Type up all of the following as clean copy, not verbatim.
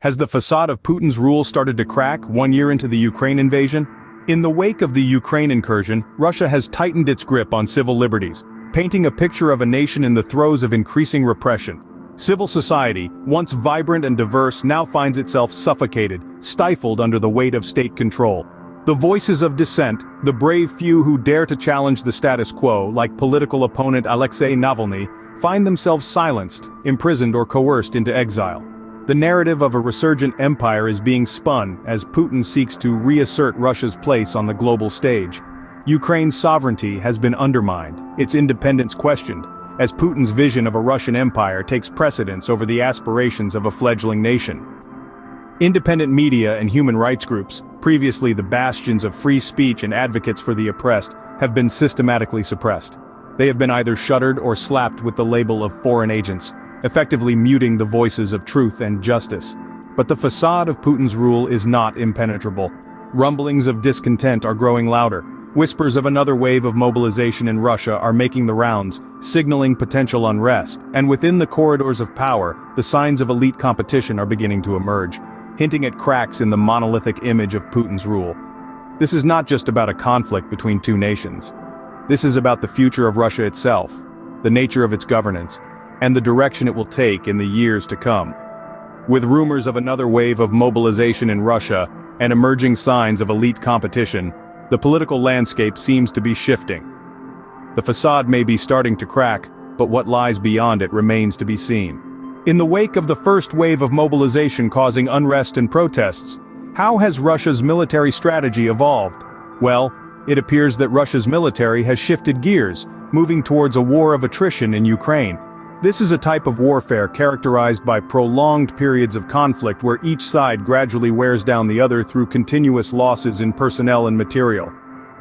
Has the facade of Putin's rule started to crack 1 year into the Ukraine invasion? In the wake of the Ukraine incursion, Russia has tightened its grip on civil liberties, painting a picture of a nation in the throes of increasing repression. Civil society, once vibrant and diverse, now finds itself suffocated, stifled under the weight of state control. The voices of dissent, the brave few who dare to challenge the status quo, like political opponent Alexei Navalny, find themselves silenced, imprisoned or coerced into exile. The narrative of a resurgent empire is being spun as Putin seeks to reassert Russia's place on the global stage. Ukraine's sovereignty has been undermined, its independence questioned, as Putin's vision of a Russian empire takes precedence over the aspirations of a fledgling nation. Independent media and human rights groups, previously the bastions of free speech and advocates for the oppressed, have been systematically suppressed. They have been either shuttered or slapped with the label of foreign agents, effectively muting the voices of truth and justice. But the facade of Putin's rule is not impenetrable. Rumblings of discontent are growing louder. Whispers of another wave of mobilization in Russia are making the rounds, signaling potential unrest, and within the corridors of power, the signs of elite competition are beginning to emerge, hinting at cracks in the monolithic image of Putin's rule. This is not just about a conflict between two nations. This is about the future of Russia itself, the nature of its governance, and the direction it will take in the years to come. With rumors of another wave of mobilization in Russia and emerging signs of elite competition, the political landscape seems to be shifting. The facade may be starting to crack, but what lies beyond it remains to be seen. In the wake of the first wave of mobilization causing unrest and protests, how has Russia's military strategy evolved? Well, it appears that Russia's military has shifted gears, moving towards a war of attrition in Ukraine. This is a type of warfare characterized by prolonged periods of conflict where each side gradually wears down the other through continuous losses in personnel and material.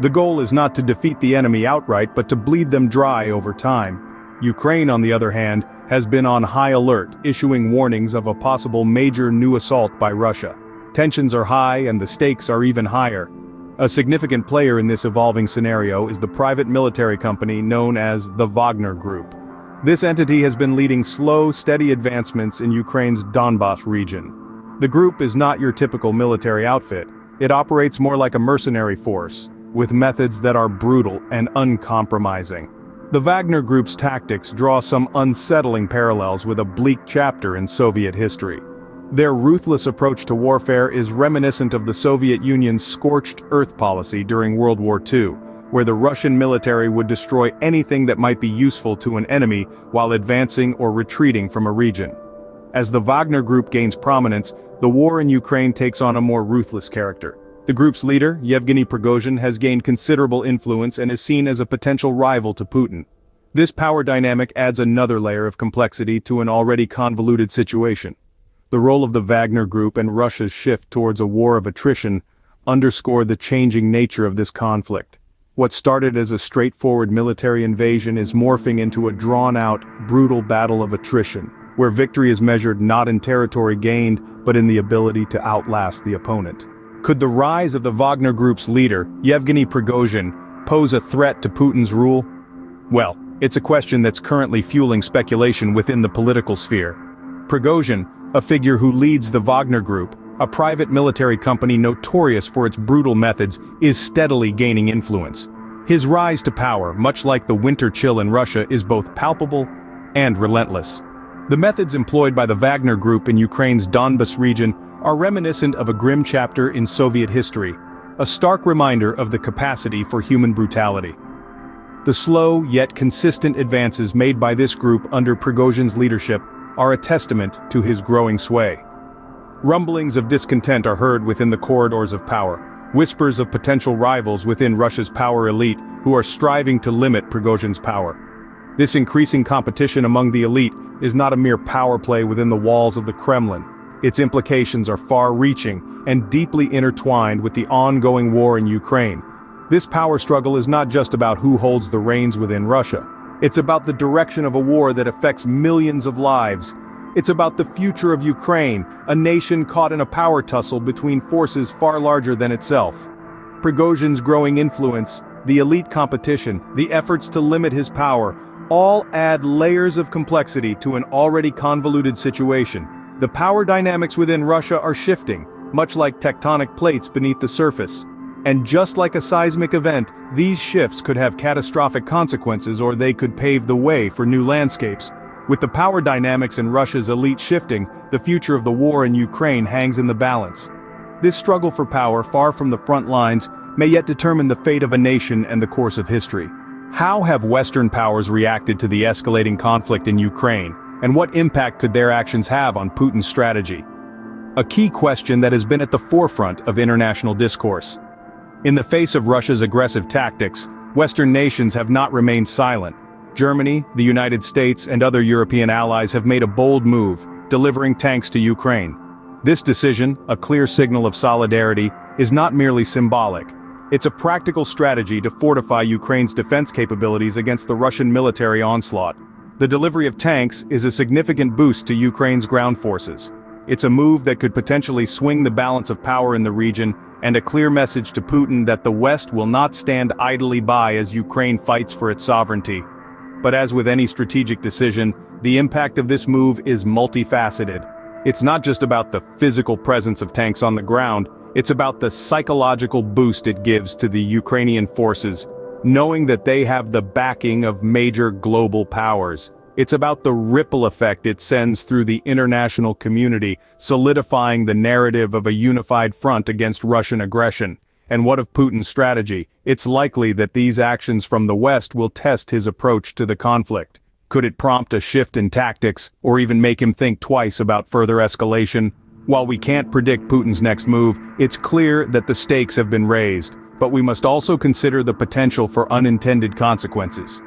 The goal is not to defeat the enemy outright but to bleed them dry over time. Ukraine, on the other hand, has been on high alert, issuing warnings of a possible major new assault by Russia. Tensions are high and the stakes are even higher. A significant player in this evolving scenario is the private military company known as the Wagner Group. This entity has been leading slow, steady advancements in Ukraine's Donbas region. The group is not your typical military outfit. It operates more like a mercenary force, with methods that are brutal and uncompromising. The Wagner Group's tactics draw some unsettling parallels with a bleak chapter in Soviet history. Their ruthless approach to warfare is reminiscent of the Soviet Union's scorched earth policy during World War II, where the Russian military would destroy anything that might be useful to an enemy while advancing or retreating from a region. As the Wagner Group gains prominence, the war in Ukraine takes on a more ruthless character. The group's leader, Yevgeny Prigozhin, has gained considerable influence and is seen as a potential rival to Putin. This power dynamic adds another layer of complexity to an already convoluted situation. The role of the Wagner Group and Russia's shift towards a war of attrition underscore the changing nature of this conflict. What started as a straightforward military invasion is morphing into a drawn-out, brutal battle of attrition, where victory is measured not in territory gained, but in the ability to outlast the opponent. Could the rise of the Wagner Group's leader, Yevgeny Prigozhin, pose a threat to Putin's rule? Well, it's a question that's currently fueling speculation within the political sphere. Prigozhin, a figure who leads the Wagner Group, a private military company notorious for its brutal methods, is steadily gaining influence. His rise to power, much like the winter chill in Russia, is both palpable and relentless. The methods employed by the Wagner Group in Ukraine's Donbas region are reminiscent of a grim chapter in Soviet history, a stark reminder of the capacity for human brutality. The slow yet consistent advances made by this group under Prigozhin's leadership are a testament to his growing sway. Rumblings of discontent are heard within the corridors of power, whispers of potential rivals within Russia's power elite who are striving to limit Prigozhin's power. This increasing competition among the elite is not a mere power play within the walls of the Kremlin. Its implications are far-reaching and deeply intertwined with the ongoing war in Ukraine. This power struggle is not just about who holds the reins within Russia. It's about the direction of a war that affects millions of lives. It's about the future of Ukraine, a nation caught in a power tussle between forces far larger than itself. Prigozhin's growing influence, the elite competition, the efforts to limit his power, all add layers of complexity to an already convoluted situation. The power dynamics within Russia are shifting, much like tectonic plates beneath the surface. And just like a seismic event, these shifts could have catastrophic consequences, or they could pave the way for new landscapes. With the power dynamics in Russia's elite shifting, the future of the war in Ukraine hangs in the balance. This struggle for power, far from the front lines, may yet determine the fate of a nation and the course of history. How have Western powers reacted to the escalating conflict in Ukraine, and what impact could their actions have on Putin's strategy? A key question that has been at the forefront of international discourse. In the face of Russia's aggressive tactics, Western nations have not remained silent. Germany, the United States, and other European allies have made a bold move, delivering tanks to Ukraine. This decision, a clear signal of solidarity, is not merely symbolic. It's a practical strategy to fortify Ukraine's defense capabilities against the Russian military onslaught. The delivery of tanks is a significant boost to Ukraine's ground forces. It's a move that could potentially swing the balance of power in the region, and a clear message to Putin that the West will not stand idly by as Ukraine fights for its sovereignty. But as with any strategic decision, the impact of this move is multifaceted. It's not just about the physical presence of tanks on the ground, it's about the psychological boost it gives to the Ukrainian forces, knowing that they have the backing of major global powers. It's about the ripple effect it sends through the international community, solidifying the narrative of a unified front against Russian aggression. And what of Putin's strategy? It's likely that these actions from the West will test his approach to the conflict. Could it prompt a shift in tactics, or even make him think twice about further escalation? While we can't predict Putin's next move, it's clear that the stakes have been raised, but we must also consider the potential for unintended consequences.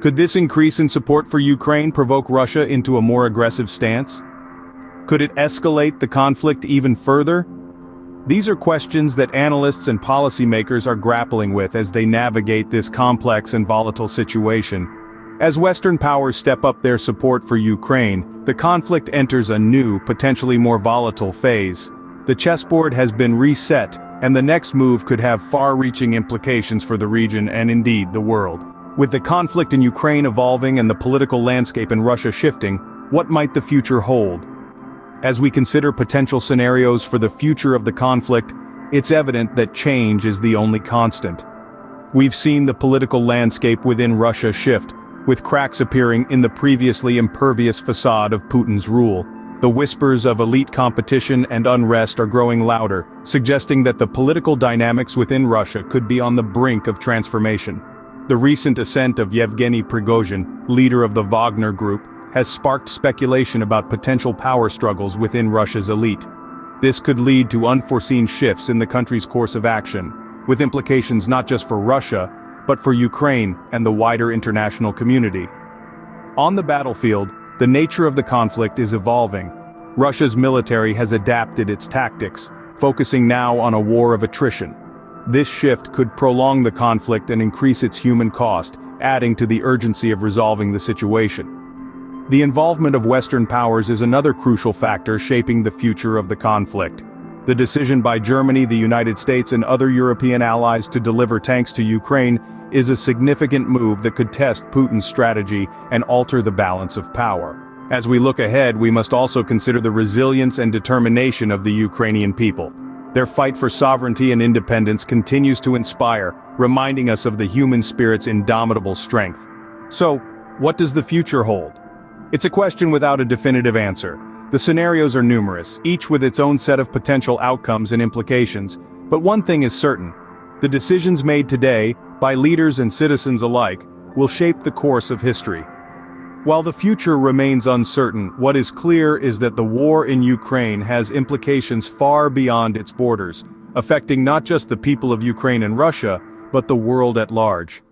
Could this increase in support for Ukraine provoke Russia into a more aggressive stance? Could it escalate the conflict even further? These are questions that analysts and policymakers are grappling with as they navigate this complex and volatile situation. As Western powers step up their support for Ukraine, the conflict enters a new, potentially more volatile phase. The chessboard has been reset, and the next move could have far-reaching implications for the region and indeed the world. With the conflict in Ukraine evolving and the political landscape in Russia shifting, what might the future hold? As we consider potential scenarios for the future of the conflict, it's evident that change is the only constant. We've seen the political landscape within Russia shift, with cracks appearing in the previously impervious facade of Putin's rule. The whispers of elite competition and unrest are growing louder, suggesting that the political dynamics within Russia could be on the brink of transformation. The recent ascent of Yevgeny Prigozhin, leader of the Wagner Group, has sparked speculation about potential power struggles within Russia's elite. This could lead to unforeseen shifts in the country's course of action, with implications not just for Russia, but for Ukraine and the wider international community. On the battlefield, the nature of the conflict is evolving. Russia's military has adapted its tactics, focusing now on a war of attrition. This shift could prolong the conflict and increase its human cost, adding to the urgency of resolving the situation. The involvement of Western powers is another crucial factor shaping the future of the conflict. The decision by Germany, the United States, and other European allies to deliver tanks to Ukraine is a significant move that could test Putin's strategy and alter the balance of power. As we look ahead, we must also consider the resilience and determination of the Ukrainian people. Their fight for sovereignty and independence continues to inspire, reminding us of the human spirit's indomitable strength. So, what does the future hold? It's a question without a definitive answer. The scenarios are numerous, each with its own set of potential outcomes and implications, but one thing is certain: the decisions made today, by leaders and citizens alike, will shape the course of history. While the future remains uncertain, what is clear is that the war in Ukraine has implications far beyond its borders, affecting not just the people of Ukraine and Russia, but the world at large.